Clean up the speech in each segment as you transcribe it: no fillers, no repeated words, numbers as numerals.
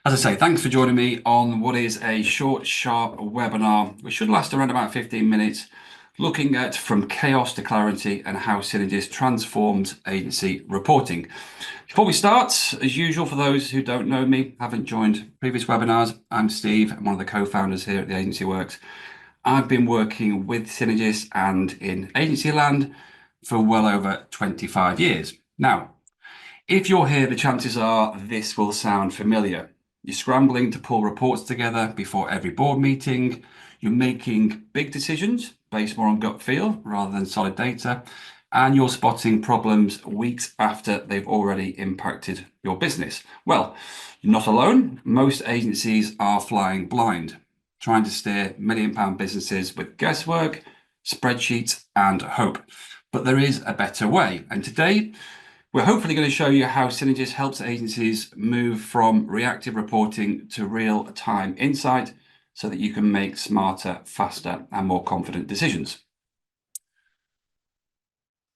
As I say, thanks for joining me on what is a short, sharp webinar, which should last around about 15 minutes, looking at from chaos to clarity and how Synergist transforms agency reporting. Before we start, as usual, for those who don't know me, haven't joined previous webinars, I'm Steve. I'm one of the co-founders here at the Agency Works. I've been working with Synergist and in agency land for well over 25 years. Now, if you're here, the chances are this will sound familiar. You're scrambling to pull reports together before every board meeting. You're making big decisions based more on gut feel rather than solid data. And you're spotting problems weeks after they've already impacted your business. Well, you're not alone. Most agencies are flying blind, trying to steer £1 million businesses with guesswork, spreadsheets, and hope. But there is a better way. And today, we're hopefully going to show you how Synergist helps agencies move from reactive reporting to real-time insight so that you can make smarter, faster, and more confident decisions.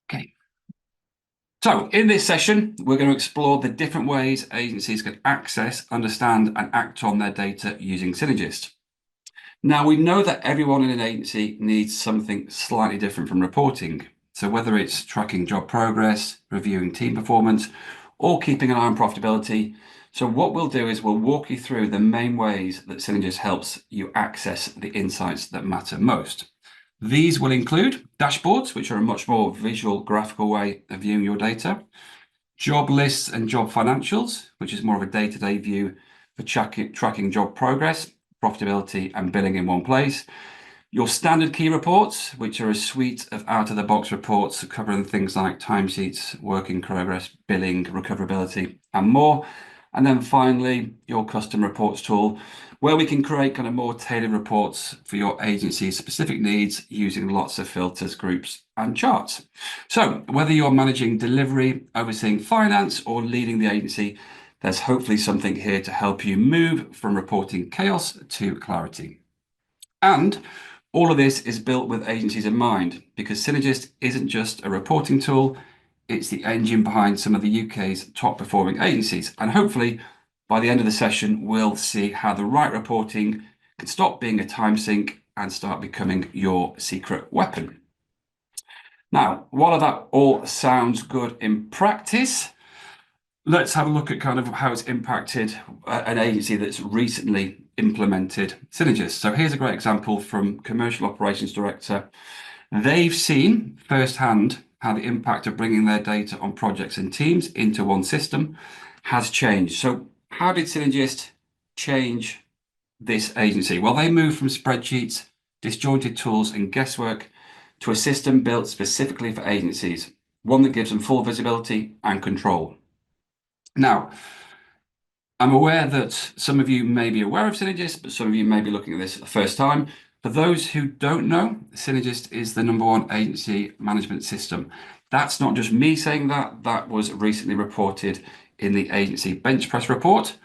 Okay. So in this session, we're going to explore the different ways agencies can access, understand, and act on their data using Synergist. Now, we know that everyone in an agency needs something slightly different from reporting. So whether it's tracking job progress, reviewing team performance, or keeping an eye on profitability. So what we'll do is we'll walk you through the main ways that Synergist helps you access the insights that matter most. These will include dashboards, which are a much more visual, graphical way of viewing your data, job lists and job financials, which is more of a day-to-day view for tracking job progress, profitability, and billing in one place. Your standard key reports, which are a suite of out-of-the-box reports covering things like timesheets, work in progress, billing, recoverability, and more. And then finally, your custom reports tool, where we can create kind of more tailored reports for your agency's specific needs using lots of filters, groups, and charts. So whether you're managing delivery, overseeing finance, or leading the agency, there's hopefully something here to help you move from reporting chaos to clarity. And all of this is built with agencies in mind, because Synergist isn't just a reporting tool, it's the engine behind some of the UK's top performing agencies. And hopefully by the end of the session, we'll see how the right reporting can stop being a time sink and start becoming your secret weapon. Now, while that all sounds good in practice, let's have a look at kind of how it's impacted an agency that's recently implemented Synergist. So here's a great example from Commercial Operations Director. They've seen firsthand how the impact of bringing their data on projects and teams into one system has changed. So how did Synergist change this agency? Well, they moved from spreadsheets, disjointed tools, and guesswork to a system built specifically for agencies, one that gives them full visibility and control. Now, I'm aware that some of you may be aware of Synergist, but some of you may be looking at this for the first time. For those who don't know, Synergist is the #1 agency management system. That's not just me saying that. That was recently reported in the agency bench press report.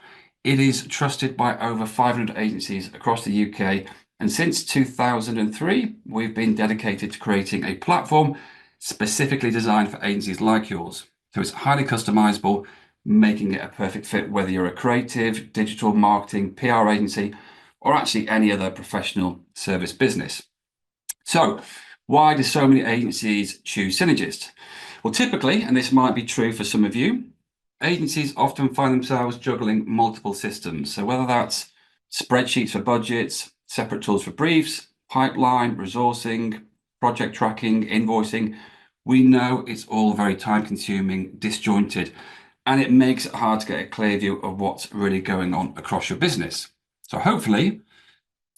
It is trusted by over 500 agencies across the UK. And since 2003, we've been dedicated to creating a platform specifically designed for agencies like yours. So it's highly customizable, making it a perfect fit, whether you're a creative, digital marketing, PR agency, or actually any other professional service business. So why do so many agencies choose Synergist? Well, typically, and this might be true for some of you, agencies often find themselves juggling multiple systems. So whether that's spreadsheets for budgets, separate tools for briefs, pipeline, resourcing, project tracking, invoicing, we know it's all very time consuming, disjointed, and it makes it hard to get a clear view of what's really going on across your business. So hopefully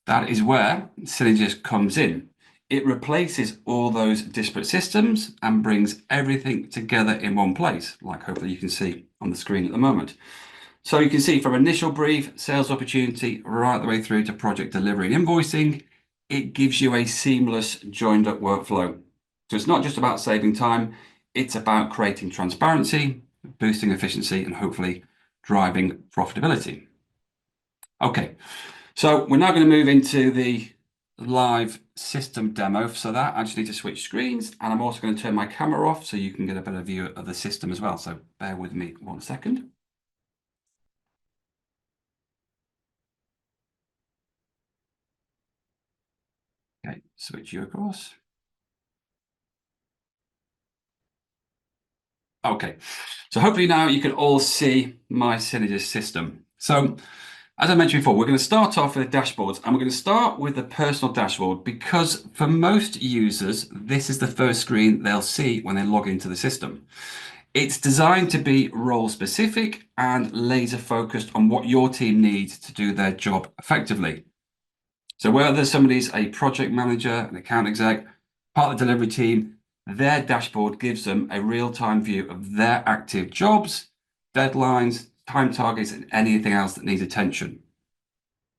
that is where Synergist comes in. It replaces all those disparate systems and brings everything together in one place, like hopefully you can see on the screen at the moment. So you can see from initial brief, sales opportunity, right the way through to project delivery and invoicing, it gives you a seamless joined up workflow. So it's not just about saving time, it's about creating transparency, boosting efficiency, and hopefully driving profitability. Okay, so we're now going to move into the live system demo. So that I just need to switch screens, and I'm also going to turn my camera off so you can get a better view of the system as well. So bear with me 1 second. switch you across. Okay, so hopefully now you can all see my Synergist system. So as I mentioned before, we're going to start off with the dashboards, and we're going to start with the personal dashboard because for most users, this is the first screen they'll see when they log into the system. It's designed to be role specific and laser focused on what your team needs to do their job effectively. So whether somebody's a project manager, an account exec, part of the delivery team, their dashboard gives them a real-time view of their active jobs, deadlines, time targets, and anything else that needs attention.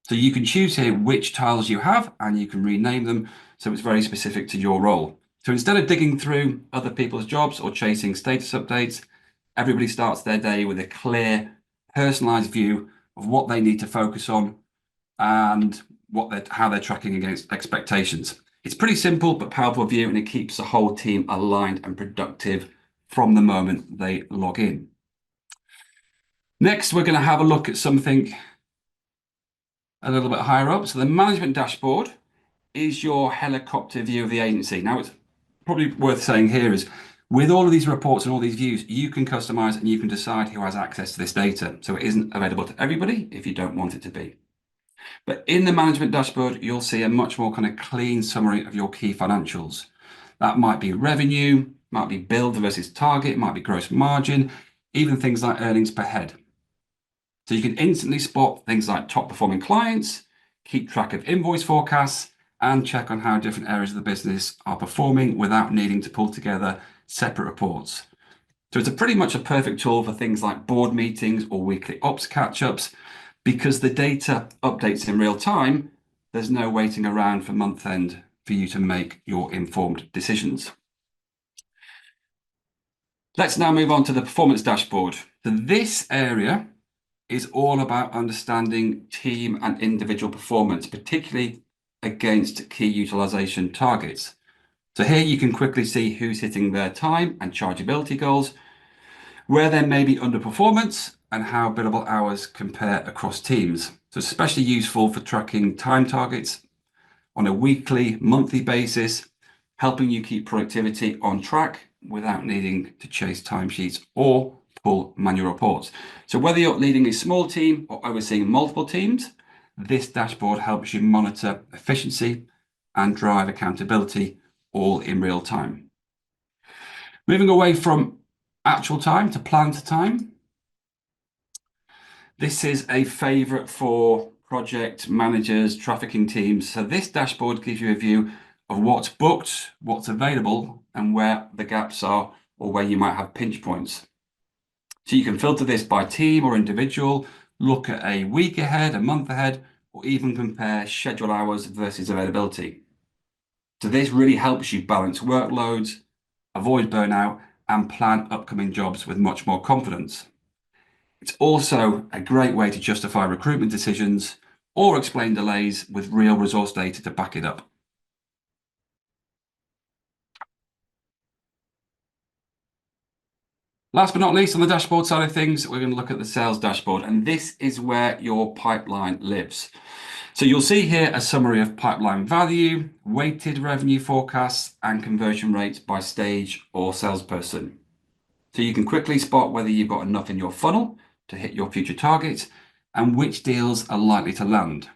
So you can choose here which tiles you have and you can rename them so it's very specific to your role. So instead of digging through other people's jobs or chasing status updates, everybody starts their day with a clear, personalized view of what they need to focus on and how they're tracking against expectations. It's pretty simple but powerful view, and it keeps the whole team aligned and productive from the moment they log in. Next, we're going to have a look at something a little bit higher up. So the management dashboard is your helicopter view of the agency. Now, it's probably worth saying here is with all of these reports and all these views, you can customize and you can decide who has access to this data. So it isn't available to everybody if you don't want it to be. But in the management dashboard, you'll see a much more kind of clean summary of your key financials. That might be revenue, might be build versus target, might be gross margin, even things like earnings per head. So you can instantly spot things like top performing clients, keep track of invoice forecasts, and check on how different areas of the business are performing without needing to pull together separate reports. So it's pretty much a perfect tool for things like board meetings or weekly ops catch-ups. Because the data updates in real time, there's no waiting around for month end for you to make your informed decisions. Let's now move on to the performance dashboard. So this area is all about understanding team and individual performance, particularly against key utilization targets. So here you can quickly see who's hitting their time and chargeability goals, where there may be underperformance, and how billable hours compare across teams. So it's especially useful for tracking time targets on a weekly, monthly basis, helping you keep productivity on track without needing to chase timesheets or pull manual reports. So whether you're leading a small team or overseeing multiple teams, this dashboard helps you monitor efficiency and drive accountability all in real time. Moving away from actual time to planned time. This is a favorite for project managers, trafficking teams. So this dashboard gives you a view of what's booked, what's available, and where the gaps are or where you might have pinch points. So you can filter this by team or individual, look at a week ahead, a month ahead, or even compare schedule hours versus availability. So this really helps you balance workloads, avoid burnout, and plan upcoming jobs with much more confidence. It's also a great way to justify recruitment decisions or explain delays with real resource data to back it up. Last but not least, on the dashboard side of things, we're going to look at the sales dashboard, and this is where your pipeline lives. So you'll see here a summary of pipeline value, weighted revenue forecasts, and conversion rates by stage or salesperson. So you can quickly spot whether you've got enough in your funnel to hit your future targets and which deals are likely to land.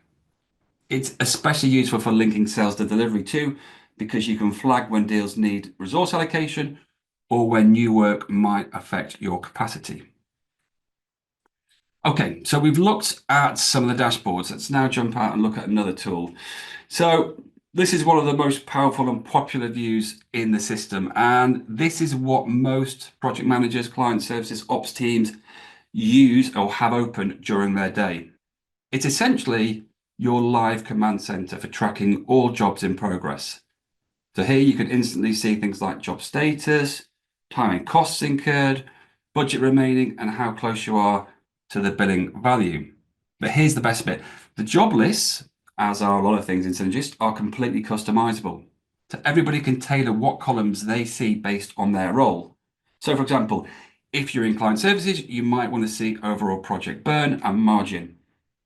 It's especially useful for linking sales to delivery too, because you can flag when deals need resource allocation or when new work might affect your capacity. Okay, so we've looked at some of the dashboards. Let's now jump out and look at another tool. So this is one of the most powerful and popular views in the system, and this is what most project managers, client services, ops teams use or have open during their day. It's essentially your live command center for tracking all jobs in progress. So here you can instantly see things like job status, time and costs incurred, budget remaining, and how close you are to the billing value. But here's the best bit. The job lists, as are a lot of things in Synergist, are completely customizable. So everybody can tailor what columns they see based on their role. So for example, if you're in client services, you might want to see overall project burn and margin.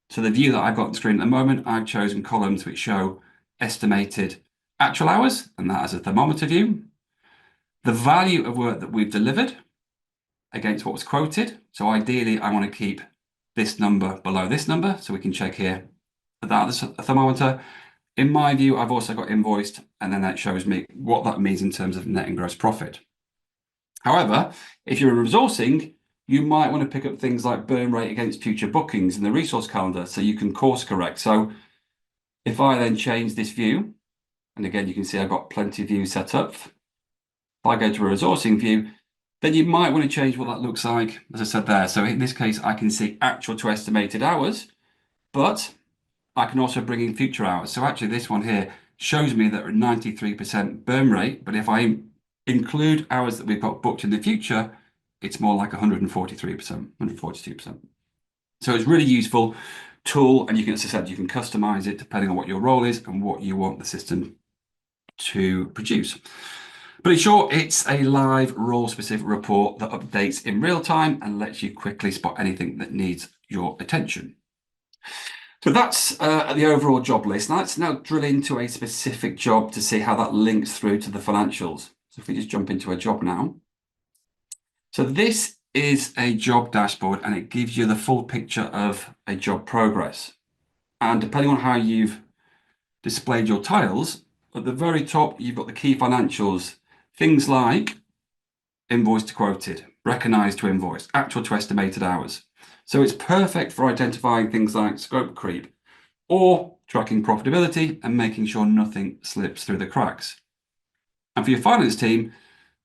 So the view that I've got on the screen at the moment, I've chosen columns which show estimated actual hours, and that as a thermometer view, the value of work that we've delivered against what was quoted. So ideally, I want to keep this number below this number, so we can check here that as a thermometer. In my view, I've also got invoiced, and then that shows me what that means in terms of net and gross profit. However, if you're in resourcing, you might want to pick up things like burn rate against future bookings in the resource calendar, so you can course correct. So if I then change this view, and again, you can see I've got plenty of views set up. If I go to a resourcing view, then you might want to change what that looks like, as I said there. So in this case, I can see actual to estimated hours, but I can also bring in future hours. So actually this one here shows me that we're 93% burn rate, but if I include hours that we've got booked in the future, it's more like 143%, 142%. So it's really useful tool, and you can, as I said, you can customize it depending on what your role is and what you want the system to produce. But in short, it's a live role-specific report that updates in real time and lets you quickly spot anything that needs your attention. So that's the overall job list. Now let's drill into a specific job to see how that links through to the financials. So if we just jump into a job now. So this is a job dashboard, and it gives you the full picture of a job progress. And depending on how you've displayed your tiles, at the very top, you've got the key financials, things like invoice to quoted, recognized to invoice, actual to estimated hours. So it's perfect for identifying things like scope creep or tracking profitability and making sure nothing slips through the cracks. And for your finance team,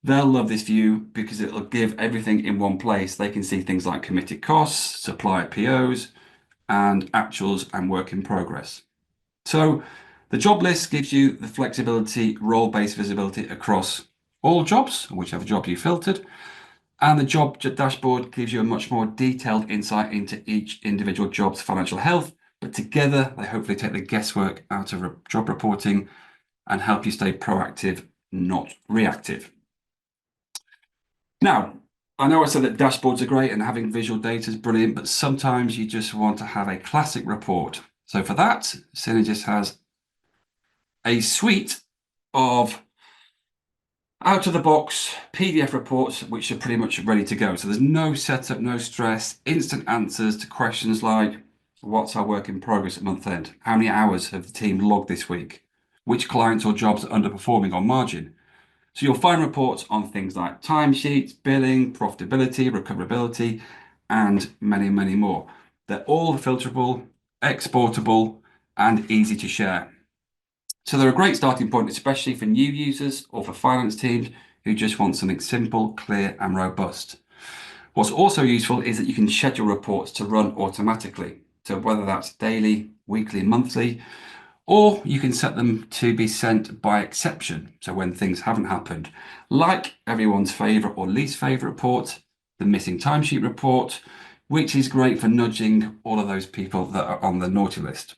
they'll love this view because it'll give everything in one place. They can see things like committed costs, supplier POs, and actuals and work in progress. So the job list gives you the flexibility, role-based visibility across all jobs, whichever job you filtered. And the job dashboard gives you a much more detailed insight into each individual job's financial health, but together they hopefully take the guesswork out of job reporting and help you stay proactive, not reactive. Now, I know I said that dashboards are great and having visual data is brilliant, but sometimes you just want to have a classic report. So for that, Synergist has a suite of out-of-the-box PDF reports, which are pretty much ready to go. So there's no setup, no stress, instant answers to questions like, what's our work in progress at month end? How many hours have the team logged this week? Which clients or jobs are underperforming on margin? So you'll find reports on things like timesheets, billing, profitability, recoverability, and many, many more. They're all filterable, exportable, and easy to share. So they're a great starting point, especially for new users or for finance teams who just want something simple, clear, and robust. What's also useful is that you can schedule reports to run automatically. So whether that's daily, weekly, monthly, or you can set them to be sent by exception. So when things haven't happened, like everyone's favorite or least favorite report, the missing timesheet report, which is great for nudging all of those people that are on the naughty list.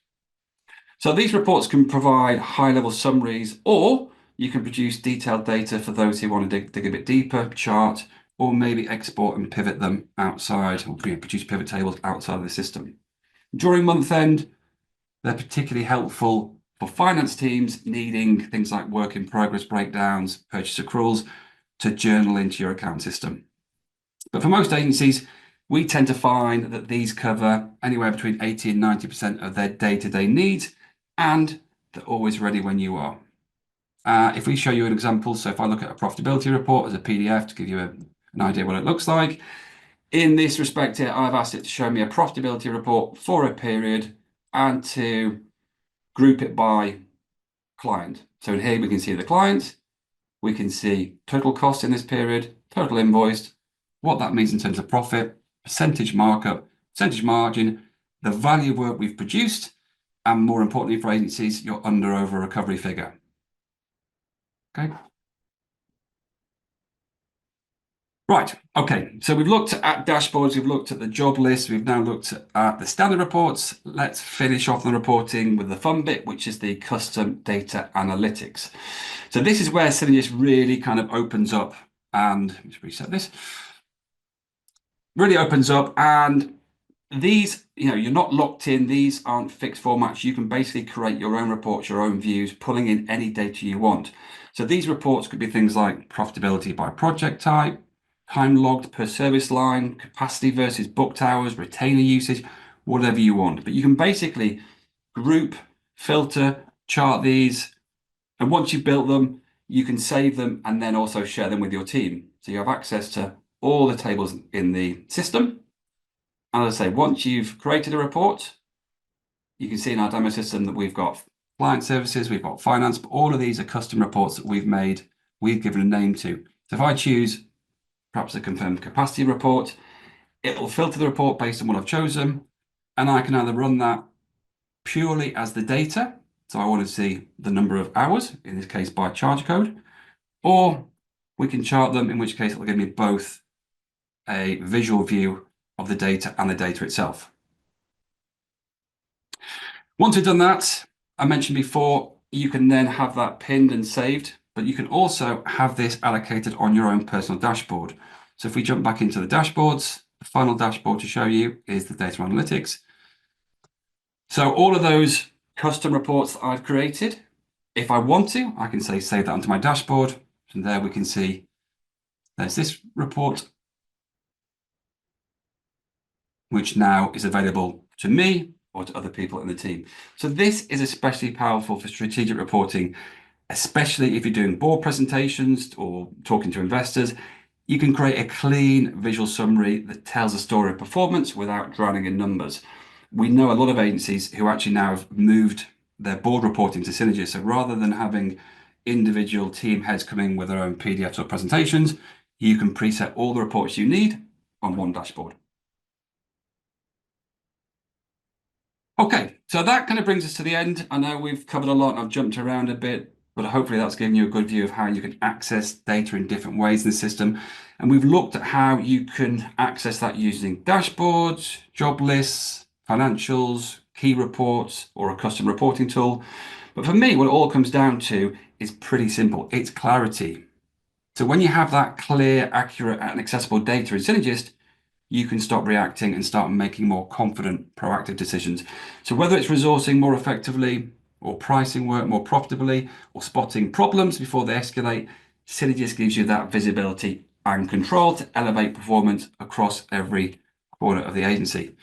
So these reports can provide high-level summaries, or you can produce detailed data for those who want to dig a bit deeper, chart, or maybe export and pivot them outside, or produce pivot tables outside of the system. During month end, they're particularly helpful for finance teams needing things like work in progress breakdowns, purchase accruals to journal into your account system. But for most agencies, we tend to find that these cover anywhere between 80 and 90% of their day-to-day needs, and they're always ready when you are. If we show you an example, so if I look at a profitability report as a PDF to give you an idea what it looks like, in this respect here, I've asked it to show me a profitability report for a period and to group it by client. So in here we can see the client, we can see total cost in this period, total invoiced, what that means in terms of profit, percentage markup, percentage margin, the value of work we've produced, and more importantly for agencies, your under over recovery figure. Okay. Right, okay, so we've looked at dashboards, we've looked at the job list, we've now looked at the standard reports. Let's finish off the reporting with the fun bit, which is the custom data analytics. So this is where Synergist really kind of opens up, and let's reset this. Really opens up, and these, you're not locked in. These aren't fixed formats. You can basically create your own reports, your own views, pulling in any data you want. So these reports could be things like profitability by project type, time logged per service line, capacity versus booked hours, retainer usage, whatever you want. But you can basically group, filter, chart these, and once you've built them, you can save them and then also share them with your team. So you have access to all the tables in the system. And as I say, once you've created a report, you can see in our demo system that we've got client services, we've got finance, but all of these are custom reports that we've made, we've given a name to. So if I choose perhaps a confirmed capacity report, it will filter the report based on what I've chosen, and I can either run that purely as the data. So I want to see the number of hours, in this case by charge code, or we can chart them, in which case it'll give me both a visual view of the data and the data itself. Once we've done that, I mentioned before, you can then have that pinned and saved, but you can also have this allocated on your own personal dashboard. So if we jump back into the dashboards, the final dashboard to show you is the data analytics. So all of those custom reports that I've created, if I want to, I can say save that onto my dashboard. And there we can see there's this report, which now is available to me or to other people in the team. So this is especially powerful for strategic reporting, especially if you're doing board presentations or talking to investors. You can create a clean visual summary that tells a story of performance without drowning in numbers. We know a lot of agencies who actually now have moved their board reporting to Synergist. So rather than having individual team heads coming with their own PDFs or presentations, you can preset all the reports you need on one dashboard. Okay, so that kind of brings us to the end. I know we've covered a lot, I've jumped around a bit, but hopefully that's given you a good view of how you can access data in different ways in the system. And we've looked at how you can access that using dashboards, job lists, financials, key reports, or a custom reporting tool. But for me, what it all comes down to is pretty simple. It's clarity. So when you have that clear, accurate, and accessible data in Synergist, you can stop reacting and start making more confident, proactive decisions. So whether it's resourcing more effectively or pricing work more profitably or spotting problems before they escalate, Synergist gives you that visibility and control to elevate performance across every corner of the agency.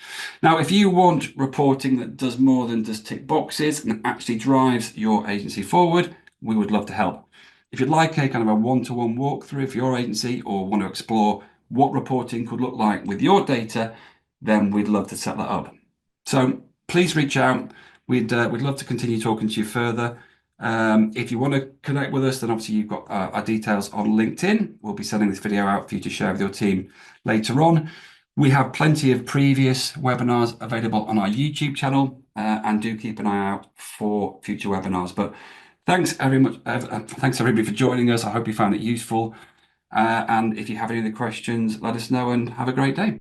Now, if you want reporting that does more than just tick boxes and actually drives your agency forward, we would love to help. If you'd like a kind of a one-to-one walkthrough for your agency or want to explore what reporting could look like with your data, then we'd love to set that up. So please reach out. We'd love to continue talking to you further. If you want to connect with us, then obviously you've got our details on LinkedIn. We'll be sending this video out for you to share with your team later on. We have plenty of previous webinars available on our YouTube channel, and do keep an eye out for future webinars. But thanks everybody for joining us. I hope you found it useful. And if you have any other questions, let us know and have a great day.